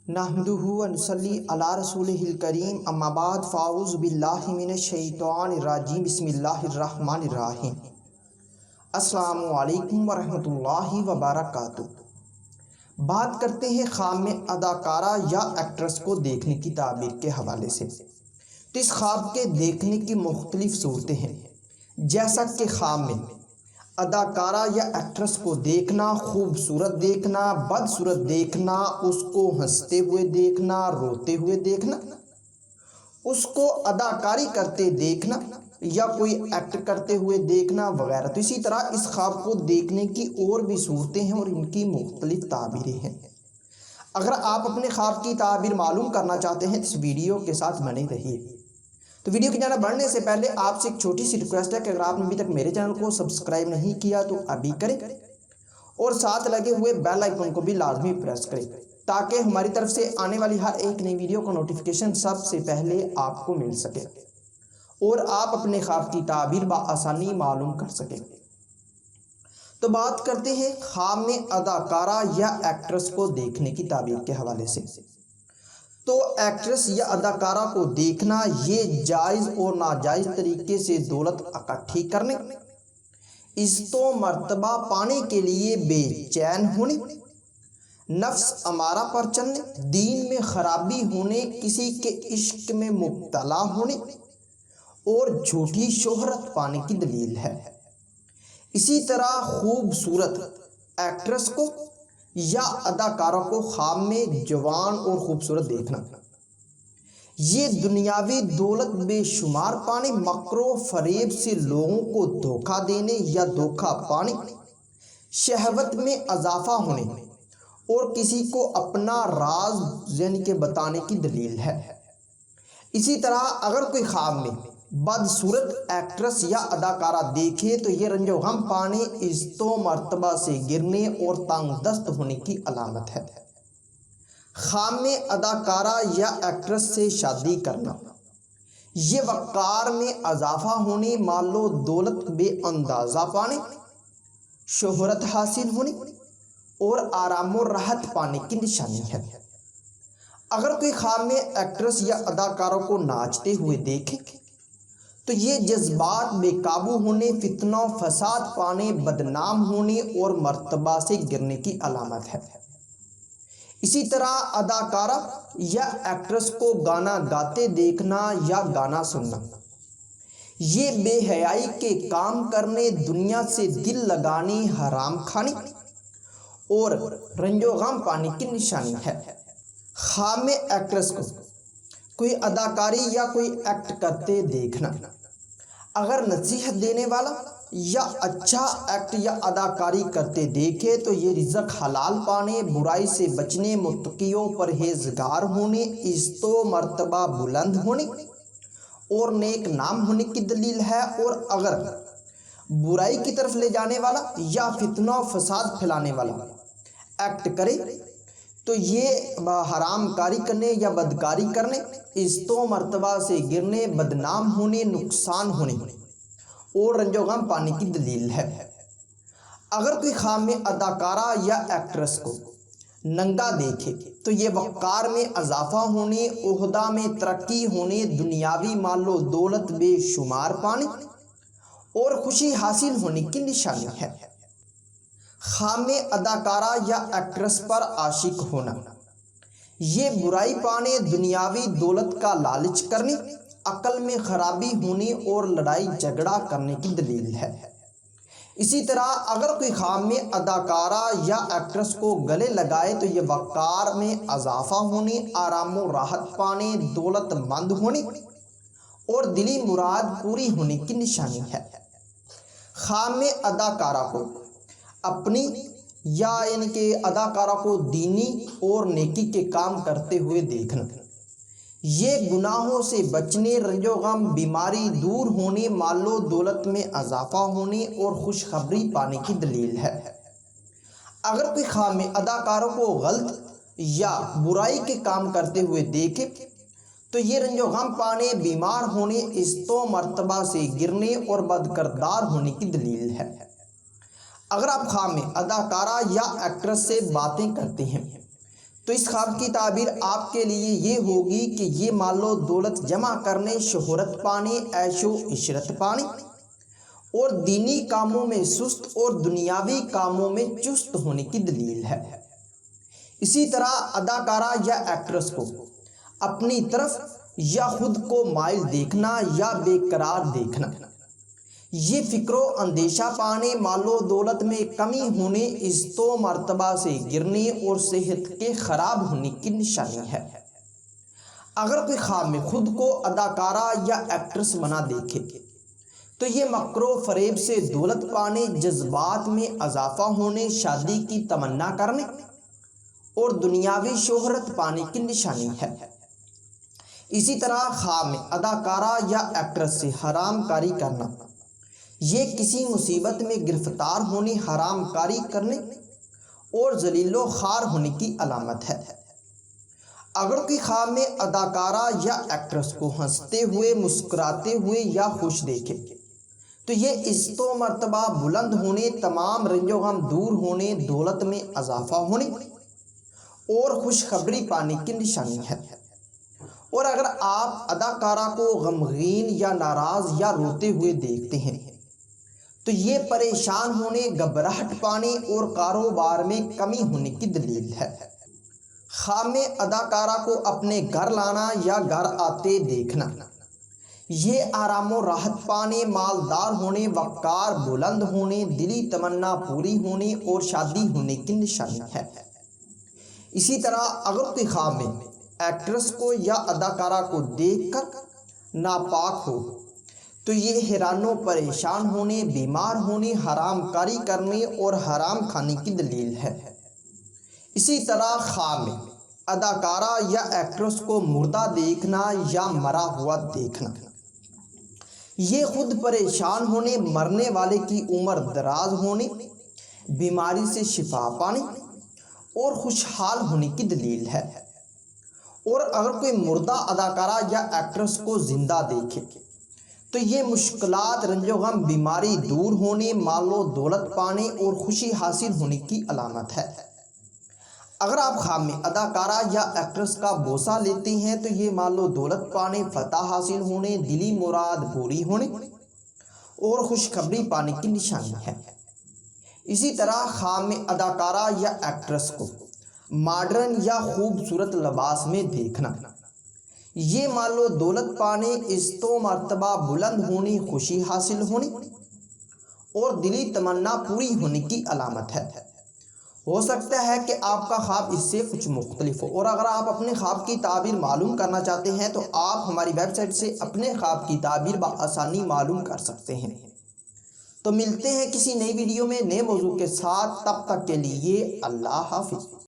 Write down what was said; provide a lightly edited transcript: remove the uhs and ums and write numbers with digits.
نحمدہ و نصلی علی رسولہ الکریم اما بعد فاعوذ باللہ من الشیطان الرجیم بسم اللہ الرحمن الرحیم۔ السلام علیکم ورحمۃ اللہ وبرکاتہ۔ بات کرتے ہیں خواب میں اداکارہ یا ایکٹریس کو دیکھنے کی تعبیر کے حوالے سے۔ تو اس خواب کے دیکھنے کی مختلف صورتیں ہیں، جیسا کہ خواب میں اداکارہ یا ایکٹریس کو دیکھنا، خوبصورت دیکھنا، بدصورت دیکھنا، اس کو ہنستے ہوئے دیکھنا، روتے ہوئے دیکھنا، اس کو اداکاری کرتے دیکھنا یا کوئی ایکٹ کرتے ہوئے دیکھنا وغیرہ۔ تو اسی طرح اس خواب کو دیکھنے کی اور بھی صورتیں ہیں اور ان کی مختلف تعبیریں ہیں۔ اگر آپ اپنے خواب کی تعبیر معلوم کرنا چاہتے ہیں تو اس ویڈیو کے ساتھ بنے رہیے۔ تو ویڈیو کی جانب بڑھنے سے پہلے آپ سے ایک چھوٹی سی ریکویسٹ ہے کہ اگر آپ نے ابھی تک میرے چینل کو سبسکرائب نہیں کیا تو ابھی کریں اور ساتھ لگے ہوئے بیل آئیکن کو بھی لازمی پریس کریں تاکہ ہماری طرف سے آنے والی ہر ایک نئی ویڈیو کا نوٹیفیکیشن سب سے پہلے آپ کو مل سکے اور آپ اپنے خواب کی تعبیر بآسانی معلوم کر سکیں۔ تو بات کرتے ہیں خواب میں اداکارہ یا ایکٹریس کو دیکھنے کی تعبیر کے حوالے سے۔ تو ایکٹریس یا اداکارہ کو دیکھنا یہ جائز اور ناجائز طریقے سے دولت اکٹھی کرنے، عزت و مرتبہ پانے کے لیے بے چین ہونے، نفس امارہ پر چلنے، دین میں خرابی ہونے، کسی کے عشق میں مبتلا ہونے اور جھوٹی شہرت پانے کی دلیل ہے۔ اسی طرح خوبصورت ایکٹریس کو یا اداکارہ کو خواب میں جوان اور خوبصورت دیکھنا یہ دنیاوی دولت بے شمار پانے، مکر و فریب سے لوگوں کو دھوکہ دینے یا دھوکہ پانے، شہوت میں اضافہ ہونے اور کسی کو اپنا راز یعنی کہ بتانے کی دلیل ہے۔ اسی طرح اگر کوئی خواب میں بدصورت ایکٹریس یا اداکارہ دیکھے تو یہ رنج و غم پانے، عزت و مرتبہ سے گرنے اور تنگ دست ہونے کی علامت ہے۔ خواب میں اداکارہ یا ایکٹریس سے شادی کرنا یہ وقار میں اضافہ ہونے، مال و دولت بے اندازہ پانے، شہرت حاصل ہونے اور آرام و راحت پانے کی نشانی ہے۔ اگر کوئی خواب میں ایکٹریس یا اداکارہ کو ناچتے ہوئے دیکھے تو یہ جذبات بے قابو ہونے، فتنہ و فساد پانے، بدنام ہونے اور مرتبہ سے گرنے کی علامت ہے۔ اسی طرح اداکارہ یا ایکٹریس کو گانا گاتے دیکھنا یا گانا سننا یہ بے حیائی کے کام کرنے، دنیا سے دل لگانے، حرام کھانے اور رنج و غم پانے کی نشانی ہے۔ خواب میں ایکٹریس کو کوئی اداکاری یا کوئی ایکٹ کرتے دیکھنا اگر نصیحت دینے والا یا اچھا ایکٹ یا اداکاری کرتے دیکھے تو یہ رزق حلال پانے، برائی سے بچنے، متقی و پرہیزگار ہونے، عزت و مرتبہ بلند ہونے اور نیک نام ہونے کی دلیل ہے۔ اور اگر برائی کی طرف لے جانے والا یا فتنہ و فساد پھیلانے والا ایکٹ کرے تو یہ حرام کاری کرنے یا بدکاری کرنے، عزت و مرتبہ سے گرنے، بدنام ہونے، نقصان ہونے اور رنج و غم پانے کی دلیل ہے۔ اگر کوئی خواب میں اداکارہ یا ایکٹریس کو ننگا دیکھے تو یہ وقار میں اضافہ ہونے، عہدہ میں ترقی ہونے، دنیاوی مال و دولت بے شمار پانے اور خوشی حاصل ہونے کی نشانی ہے۔ خواب میں اداکارہ یا ایکٹریس پر عاشق ہونا یہ برائی پانے، دنیاوی دولت کا لالچ کرنے، عقل میں خرابی ہونے اور لڑائی جھگڑا کرنے کی دلیل ہے۔ اسی طرح اگر کوئی خواب میں اداکارہ یا ایکٹریس کو گلے لگائے تو یہ وقار میں اضافہ ہونے، آرام و راحت پانے، دولت مند ہونے اور دلی مراد پوری ہونے کی نشانی ہے۔ خواب میں اداکارہ کو اپنی یا یعنی کہ اداکارہ کو دینی اور نیکی کے کام کرتے ہوئے دیکھنا یہ گناہوں سے بچنے، رنج و غم، بیماری دور ہونے، مال و دولت میں اضافہ ہونے اور خوشخبری پانے کی دلیل ہے۔ اگر کوئی خواب میں اداکاروں کو غلط یا برائی کے کام کرتے ہوئے دیکھے تو یہ رنج و غم پانے، بیمار ہونے، عزت و مرتبہ سے گرنے اور بدکردار ہونے کی دلیل ہے۔ اگر آپ خواب میں اداکارہ یا ایکٹریس سے باتیں کرتے ہیں تو اس خواب کی تعبیر آپ کے لیے یہ ہوگی کہ یہ مال و دولت جمع کرنے، شہرت پانے، عیش و عشرت پانے اور دینی کاموں میں سست اور دنیاوی کاموں میں چست ہونے کی دلیل ہے۔ اسی طرح اداکارہ یا ایکٹریس کو اپنی طرف یا خود کو مائل دیکھنا یا بے قرار دیکھنا، یہ فکر و اندیشہ پانے، مال و دولت میں کمی ہونے، عزت و مرتبہ سے گرنے اور صحت کے خراب ہونے کی نشانی ہے۔ اگر کوئی خواب میں خود کو اداکارہ یا ایکٹریس بنا دیکھے تو یہ مکر و فریب سے دولت پانے، جذبات میں اضافہ ہونے، شادی کی تمنا کرنے اور دنیاوی شہرت پانے کی نشانی ہے۔ اسی طرح خواب میں اداکارہ یا ایکٹریس سے حرام کاری کرنا، یہ کسی مصیبت میں گرفتار ہونے، حرام کاری کرنے اور ذلیل و خوار ہونے کی علامت ہے۔ اگر کوئی خواب میں اداکارہ یا ایکٹریس کو ہنستے ہوئے، مسکراتے ہوئے یا خوش دیکھے تو یہ عزت و مرتبہ بلند ہونے، تمام رنج و غم دور ہونے، دولت میں اضافہ ہونے اور خوشخبری پانے کی نشانی ہے۔ اور اگر آپ اداکارہ کو غمگین یا ناراض یا روتے ہوئے دیکھتے ہیں تو یہ پریشان ہونے، گھبراہٹ پانے اور کاروبار میں کمی ہونے کی دلیل ہے۔ خواب میں اداکارہ کو اپنے گھر لانا یا گھر آتے دیکھنا، یہ آرام و راحت پانے، مالدار ہونے، وقار بلند ہونے، دلی تمنا پوری ہونے اور شادی ہونے کی نشانی ہے۔ اسی طرح اگر کوئی خواب میں ایکٹریس کو یا اداکارہ کو دیکھ کر ناپاک ہو تو یہ حیران و پریشان ہونے، بیمار ہونے، حرام کاری کرنے اور حرام کھانے کی دلیل ہے۔ اسی طرح خواب میں اداکارہ یا ایکٹریس کو مردہ دیکھنا یا مرا ہوا دیکھنا، یہ خود پریشان ہونے، مرنے والے کی عمر دراز ہونے، بیماری سے شفا پانے اور خوشحال ہونے کی دلیل ہے۔ اور اگر کوئی مردہ اداکارہ یا ایکٹریس کو زندہ دیکھے تو یہ مشکلات، رنج و غم، بیماری دور ہونے، مال و دولت پانے اور خوشی حاصل ہونے کی علامت ہے۔ اگر آپ خواب میں اداکارہ یا ایکٹریس کا بوسہ لیتے ہیں تو یہ مال و دولت پانے، فتح حاصل ہونے، دلی مراد پوری ہونے اور خوشخبری پانے کی نشانی ہے۔ اسی طرح خواب میں اداکارہ یا ایکٹریس کو ماڈرن یا خوبصورت لباس میں دیکھنا، یہ مال و دولت پانے، عزت و مرتبہ بلند ہونے، خوشی حاصل ہونے اور دلی تمنا پوری ہونے کی علامت ہے۔ ہو سکتا ہے کہ آپ کا خواب اس سے کچھ مختلف ہو، اور اگر آپ اپنے خواب کی تعبیر معلوم کرنا چاہتے ہیں تو آپ ہماری ویب سائٹ سے اپنے خواب کی تعبیر بآسانی معلوم کر سکتے ہیں۔ تو ملتے ہیں کسی نئی ویڈیو میں نئے موضوع کے ساتھ، تب تک کے لیے اللہ حافظ۔